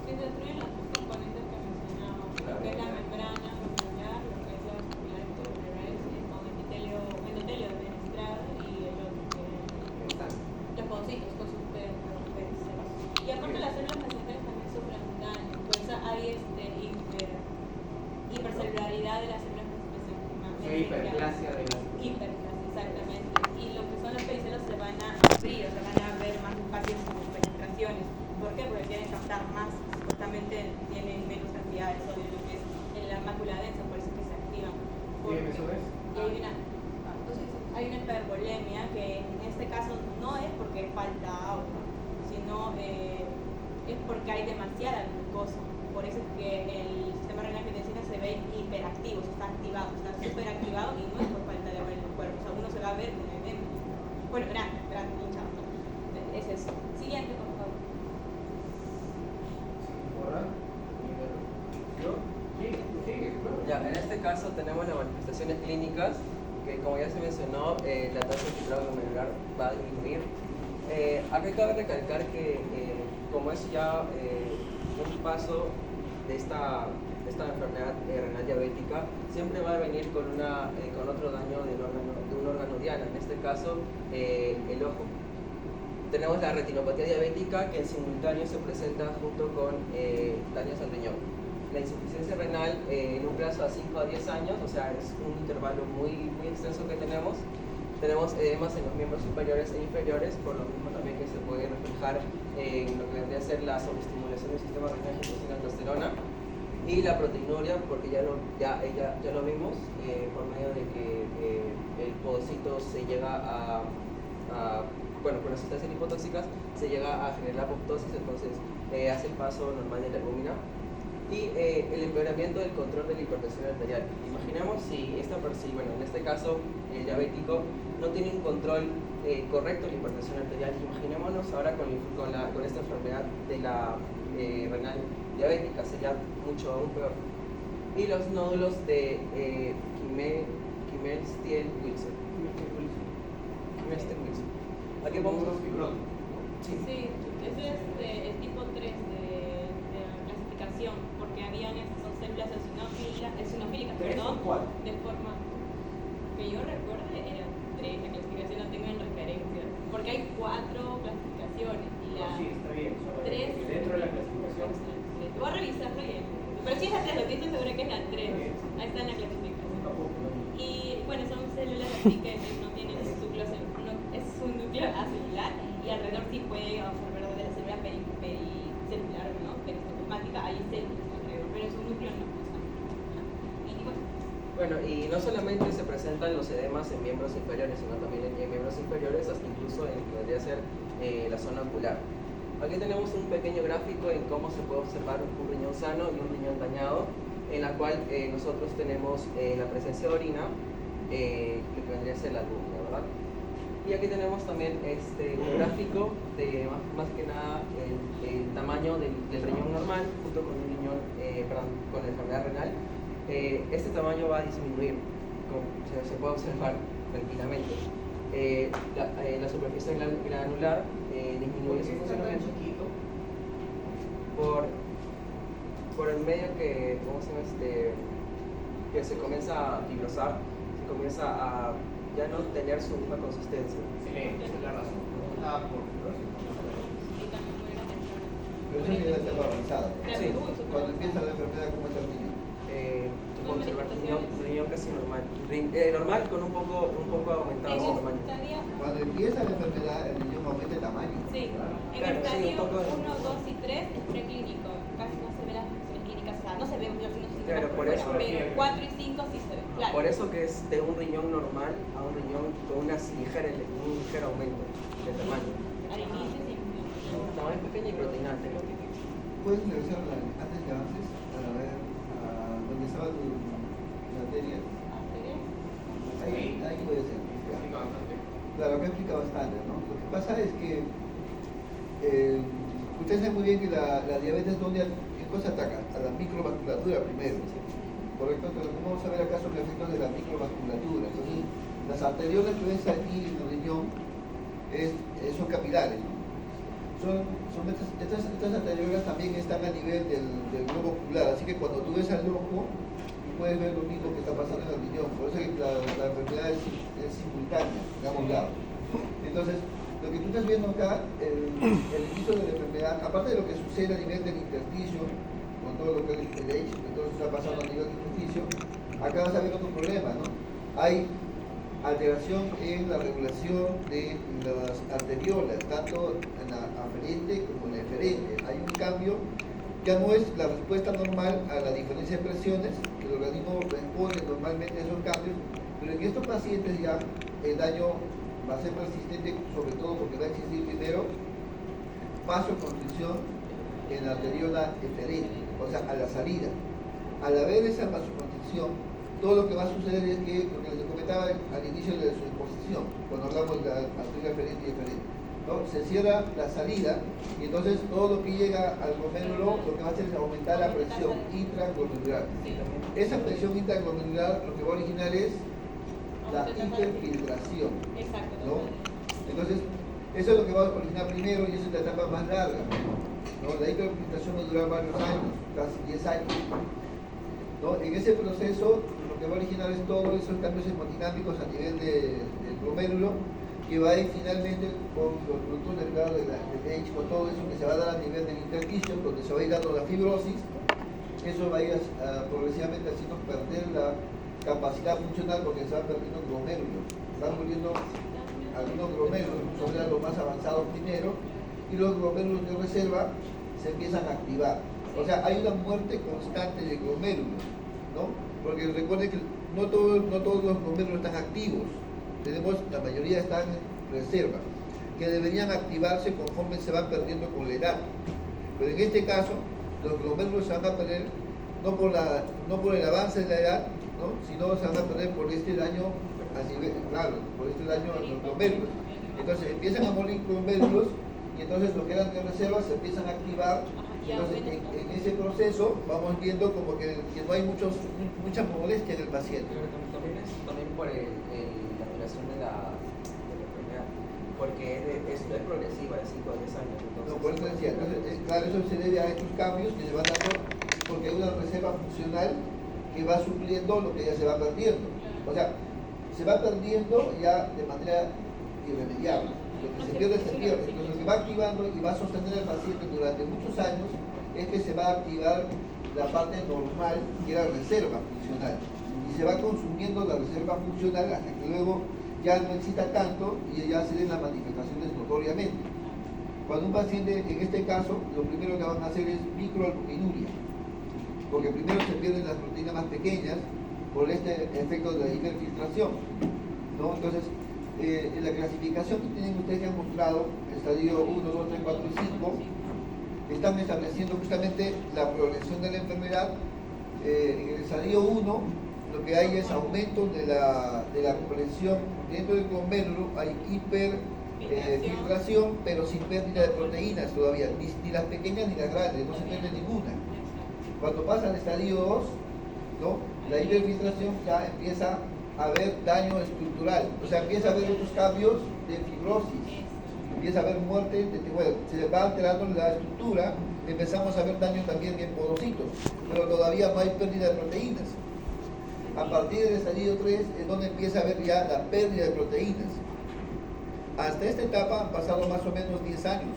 Se destruyen las dos componentes que mencionamos, lo que es la membrana glomerular, lo que es la vascular interglobulares con endotelio de estrada y el otro que es los podocitos con sus células. Y aparte las células mesenterias también sufren un daño, por eso hay hipercelularidad de las células mesenterias. hiperplasia de las Hiperplasia, exactamente. Y lo que son los pedicelos se van a abrir, o se van a ver más espacios como penetraciones. ¿Por qué? Porque quieren captar más, supuestamente tienen menos cantidad de sodio en lo que es en la mácula densa, por eso que se activan. ¿Tiene eso es? Y hay una hipervolemia que en este caso no es porque falta agua, sino es porque porque hay demasiada glucosa. Por eso es que el sistema renal angiotensina se ve hiperactivo, está activado, está súper activado y no es por falta de agua en el cuerpo. O sea, uno se va a ver con edema. Bueno, grande, hinchado. Es eso. Siguiente, por favor. Ya, en este caso tenemos las manifestaciones clínicas, que como ya se mencionó, la tasa de filtrado glomerular va a disminuir. Acá cabe recalcar que como es ya un paso de esta enfermedad renal diabética, siempre va a venir con otro daño de un órgano diana, en este caso el ojo. Tenemos la retinopatía diabética, que en simultáneo se presenta junto con daños al riñón. La insuficiencia renal en un plazo de 5 a 10 años, o sea, es un intervalo muy extenso que tenemos. Tenemos edemas en los miembros superiores e inferiores, por lo mismo también que se puede reflejar en lo que vendría a ser la sobreestimulación del sistema renal angiotensina aldosterona, y la proteinuria, porque ya lo vimos, por medio de que el podocito se llega con las sustancias lipotóxicas se llega a generar apoptosis, entonces hace el paso normal de la albúmina. Y el empeoramiento del control de la hipertensión arterial. Imaginemos si en este caso el diabético no tiene un control correcto de la hipertensión arterial. Imaginémonos ahora con esta enfermedad de la renal diabética, sería mucho aún peor. Y los nódulos de Kimmel-Stiel-Wilson. Aquí vamos a fibrosis. Sí, ese es el tipo 3 de la clasificación, porque son células eosinofílicas, de forma que yo recuerde eran 3, la clasificación no tengo en referencia, porque hay 4 clasificaciones y la Sí, está bien, solo 3 dentro de la clasificación. voy a revisarlo bien, pero si es la 3, lo que estoy segura que es la 3, ahí está en la clasificación. Y bueno, son células así que no tienen es un núcleo acelular y alrededor sí puede absorber de la célula pericelular, ¿no? Peristoplasmática, hay células alrededor, pero es un núcleo no. Y bueno. Bueno, y no solamente se presentan los edemas en miembros inferiores, sino también en miembros inferiores, hasta incluso en lo que podría ser la zona ocular. Aquí tenemos un pequeño gráfico en cómo se puede observar un riñón sano y un riñón dañado, en la cual nosotros tenemos la presencia de orina, lo que vendría a ser la albúmina, ¿verdad? Y aquí tenemos también un gráfico de más que nada el tamaño del riñón normal junto con un riñón, con la enfermedad renal. Este tamaño va a disminuir, como se puede observar tranquilamente. La superficie granular disminuye su funcionamiento por el medio que se comienza a fibrosar, se comienza a ya no tener su misma consistencia. Excelente, esa es la razón. Nada por fibrosis. Pero eso ya está avanzada. Claro, Sí. Cuando empieza la enfermedad, ¿cómo está el niño? Puedo observar riñón casi normal. Normal con un poco aumentado su tamaño. Cuando empieza la enfermedad, el niño aumenta el tamaño. Sí, en Claro, el sí, estadio un poco 1, 2 y 3 es preclínico, casi no se ve las funciones clínicas, o sea, no se ven los signos clínicos, Claro, por eso. pero 4 y 5 sí se ven, claro. Por eso que es de un riñón normal a un riñón con un ligero aumento de tamaño. Al inicio sí. Tamaño pequeño y proteinante. ¿Puedes regresar antes que avances para ver dónde estaba tu materia? Ahí puede ser. Explica bastante. Claro, acá explica bastante, ¿no? Lo que pasa es que ustedes saben muy bien que la diabetes, ¿qué cosa ataca? A la microvasculatura primero. Correcto, entonces vamos a ver acá sobre efectos de la microvasculatura. Entonces, las arteriolas que ves aquí en el riñón son capilares, ¿no? Estas arteriolas también están a nivel del globo ocular, así que cuando tú ves al ojo, tú puedes ver lo mismo que está pasando en el riñón. Por eso es que la enfermedad es simultánea, digamos lado. Entonces, lo que tú estás viendo acá, el inicio de la enfermedad, aparte de lo que sucede a nivel del intersticio, con todo lo que es el H, que todo está pasando a nivel del intersticio, acá vas a ver otro problema, ¿no? Hay alteración en la regulación de las arteriolas, tanto en la aferente como en la eferente. Hay un cambio, ya no es la respuesta normal a la diferencia de presiones, que el organismo responde normalmente a esos cambios, pero en estos pacientes ya el daño va a ser persistente, sobre todo porque va a existir primero vasoconstricción en en la arteriola eferente, o sea, a la salida. Al haber esa vasoconstricción, todo lo que va a suceder es que, lo que les comentaba al inicio de su exposición, cuando hablamos de la arteria eferente y eferente, ¿no? Se cierra la salida y entonces todo lo que llega al glomérulo lo que va a hacer es aumentar la presión intraglomerular. Esa presión intraglomerular lo que va a originar es la hiperfiltración, Exacto. ¿no? Entonces, eso es lo que va a originar primero y esa es la etapa más larga, ¿no? La hiperfiltración va a durar varios años, casi 10 años, ¿no? En ese proceso lo que va a originar es todos esos cambios hemodinámicos a nivel del glomérulo, que va a ir finalmente con los productos derivados de Leach, con todo eso que se va a dar a nivel del intersticio, donde se va a ir dando la fibrosis. Eso va a ir progresivamente haciendo perder la capacidad funcional porque se van perdiendo glomérulos, van muriendo algunos glomérulos, son los más avanzados primero, y los glomérulos de reserva se empiezan a activar. O sea, hay una muerte constante de glomérulos, ¿no? Porque recuerden que no todos los glomérulos están activos. La mayoría están en reserva, que deberían activarse conforme se van perdiendo con la edad. Pero en este caso, los glomérulos se van a perder no por el avance de la edad, ¿no? Sino se van a perder por este daño, por este daño a los glomérulos. Entonces empiezan a morir glomérulos y entonces lo que eran de reserva se empiezan a activar. Entonces en ese proceso vamos viendo como que no hay mucha molestia en el paciente. Pero también por la duración de la enfermedad, porque es progresiva, de 5 a 10 años. Entonces, No, por eso decía, entonces, claro, eso se debe a estos cambios que se van dando porque hay una reserva funcional que va supliendo lo que ya se va perdiendo. O sea, se va perdiendo ya de manera irremediable. Lo que se pierde, se pierde. Entonces, lo que va activando y va a sostener al paciente durante muchos años es que se va a activar la parte normal, que era reserva funcional. Y se va consumiendo la reserva funcional hasta que luego ya no exista tanto y ya se den las manifestaciones notoriamente. Cuando un paciente, en este caso, lo primero que van a hacer es microalbuminuria, porque primero se pierden las proteínas más pequeñas por este efecto de la hiperfiltración, ¿no? Entonces, en la clasificación que tienen ustedes que han mostrado, estadio 1, 2, 3, 4 y 5, están estableciendo justamente la progresión de la enfermedad. En el estadio 1, lo que hay es aumento de la presión dentro del glomérulo, hay hiperfiltración, pero sin pérdida de proteínas todavía, ni las pequeñas ni las grandes, no se pierde ninguna. Cuando pasa al estadio 2, ¿no? La hiperfiltración ya empieza a haber daño estructural, o sea, empieza a haber otros cambios de fibrosis, empieza a haber muerte, se va alterando la estructura, empezamos a ver daño también en podocitos, pero todavía no hay pérdida de proteínas. A partir del estadio 3 es donde empieza a haber ya la pérdida de proteínas. Hasta esta etapa han pasado más o menos 10 años.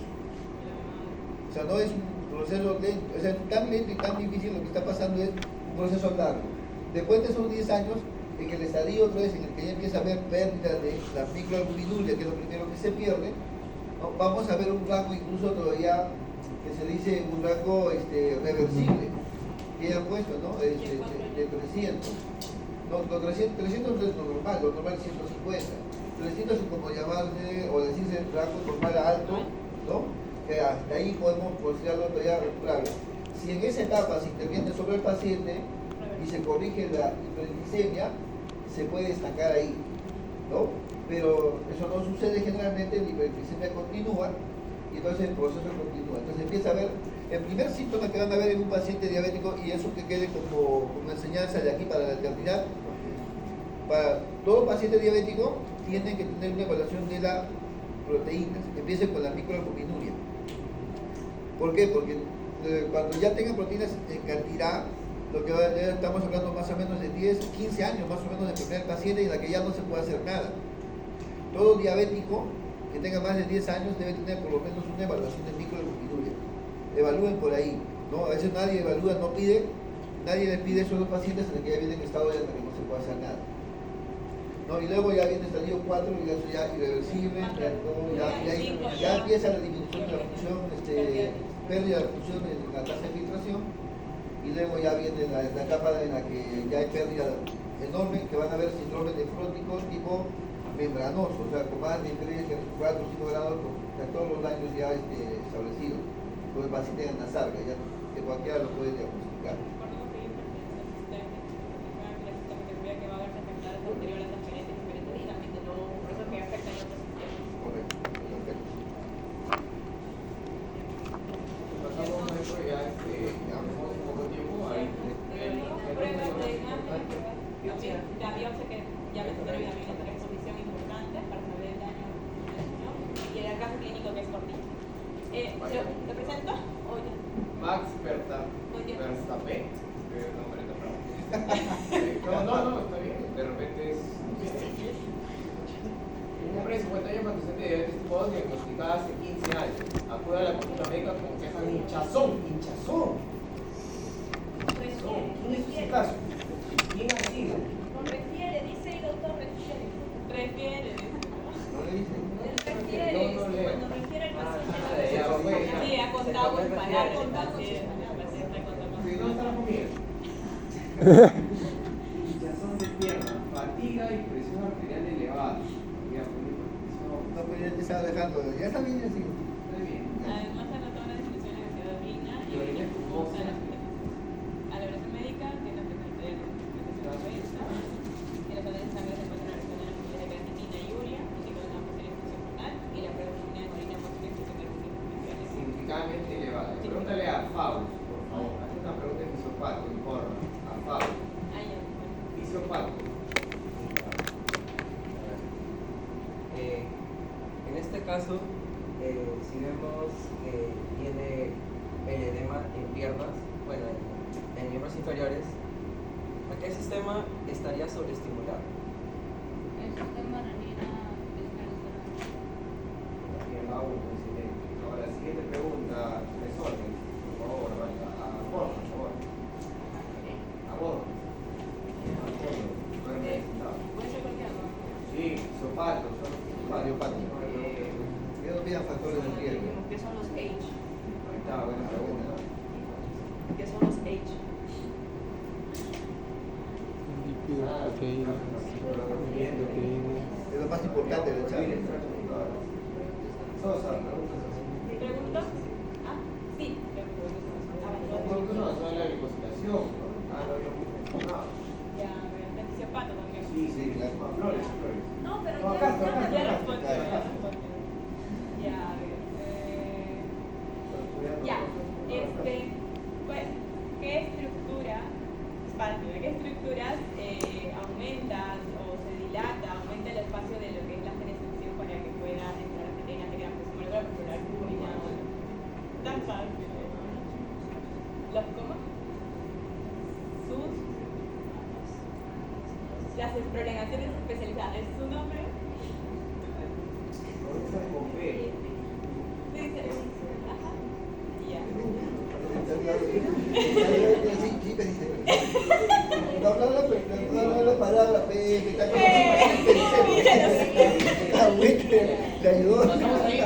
O sea, no es un proceso lento, o sea, tan lento y tan difícil. Lo que está pasando es un proceso largo. Después de esos 10 años, en el estadio 3, en el que ya empieza a haber pérdida de la microalbuminuria, que es lo primero que se pierde, ¿no? Vamos a ver un rango incluso todavía que se dice un rango reversible, que han puesto, ¿no? De 300. No, 300 no es lo normal es 150. 300 es como llamarse o decirse rango normal a alto, ¿no? Que hasta ahí podemos considerarlo todavía recuperable. Si en esa etapa se interviene sobre el paciente y se corrige la hiperglicemia, se puede estancar ahí, ¿no? Pero eso no sucede generalmente, la hiperglicemia continúa y entonces el proceso continúa. Entonces empieza a haber el primer síntoma que van a ver en un paciente diabético, y eso que quede como enseñanza de aquí para la eternidad. Para todo paciente diabético tienen que tener una evaluación de las proteínas, empiecen con la microalbuminuria. ¿Por qué? Porque cuando ya tengan proteínas en cantidad, lo que estamos hablando más o menos de 10, 15 años más o menos de enfermedad del paciente, en la que ya no se puede hacer nada. Todo diabético que tenga más de 10 años debe tener por lo menos una evaluación de microalbuminuria. Evalúen por ahí, ¿no? A veces nadie evalúa, nadie les pide eso a los pacientes en el que ya vienen en estado de que no se puede hacer nada, ¿no? Y luego ya viene el estadio 4, y eso ya irreversible, ya empieza la disminución de la función, pérdida de la función en la tasa de filtración, y luego ya viene la etapa en la que ya hay pérdida enorme, que van a haber síndrome nefrótico tipo membranoso, o sea, con más de 3, 4, 5 grados, con todos los daños ya establecidos. porque el paciente tenga una sarga, ya que cualquiera lo puede diagnosticar. Recordemos que hay hipertensión sistémica, que va a verse afectada posterior a las diferentes y también de nuevo, por eso que afecta a otros sistemas. Correcto, perfecto. Pasamos a eso ya, llevamos un poco de tiempo. Pruebas de imagen, también la biopsia que ya mencioné también es una exposición importante para saber el daño y el caso clínico que es cortito. ¿Lo presento? O ya. Max Verstappen. No, está bien. De repente es. Un hombre de 50 años con antecedentes de diabetes tipo 2 diagnosticada hace 15 años. Acude a la consulta médica con quejas de hinchazón. ¿Quién es ese caso? ¿Quién ha sido? Refiere, dice el doctor, refiere. Refiere. ¿No le dicen? Refiere, No leo. cuando refiere al paciente. ya, bueno. Sí, ha contado con palabras. ¿De dónde está la comida? Hinchazón de pierna, fatiga y presión arterial elevada. No, pues ya te estaba dejando, ya está bien así. Está bien. Además, anotó una descripción de la orina y orina espumosa. a la evaluación médica tiene una presión arterial y los análisis de sangre se encuentran relacionados con la creatinina y urea, así como una posible infección renal y la prueba de orina posible infección de los Significativamente elevada. Pregúntale a Faust, por favor. Haz una pregunta de fisiopato, informa. A Faust. Fisiopato. En este caso, si vemos que tiene el edema en piernas, bueno, en miembros inferiores, ¿a qué sistema estaría sobreestimulado? El sistema renina Bien, va uno, excelente. Ahora, siguiente pregunta. Desorden, por favor, a Borja, por favor. A Borja. Puede ser cualquiera. Sí, fisiopato, Fisiopato. Ya no pidan factores de riesgo. ¿Qué son los H? Ahí está, buena pregunta. ¿Qué son los H? Es lo más importante de la charla. Sosa, preguntas así. ¿Pregunto? Ah, sí. No, eso es la glicosilación. No habíamos mencionado. Ya, el fisiopato también. Sí, claro. Flores. No, pero No, ya, acá, ya acá. respondió, ya respondió. Ya, a ver. Ya, pues, ¿qué estructuras aumentan o se dilata, aumenta el espacio de lo que es la fenestración para que pueda entrar la proteína que queramos, como el huevo, la albúmina o tan fácil? ¿Los cómo? Las prolongaciones especializadas, ¿es su nombre? Sí, ajá. Ya. No habla la palabra, le ayudó. Pasamos ahí.